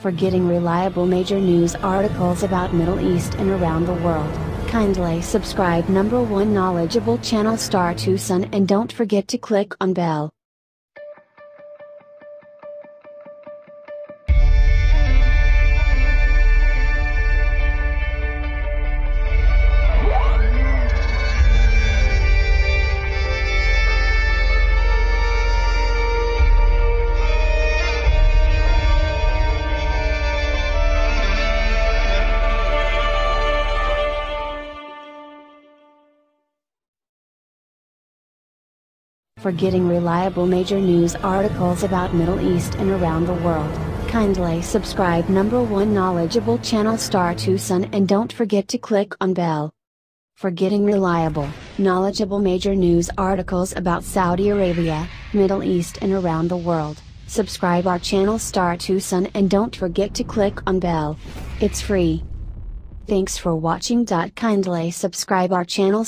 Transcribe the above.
For getting reliable major news articles about Middle East and around the world, kindly subscribe #1 knowledgeable channel Star Tucson and don't forget to click on bell. For getting reliable major news articles about Middle East and around the world, kindly subscribe #1 knowledgeable channel Star Tucson and don't forget to click on bell. For getting reliable, knowledgeable major news articles about Saudi Arabia, Middle East and around the world, subscribe our channel Star Tucson and don't forget to click on bell. It's free. Thanks for watching. Kindly subscribe our channel.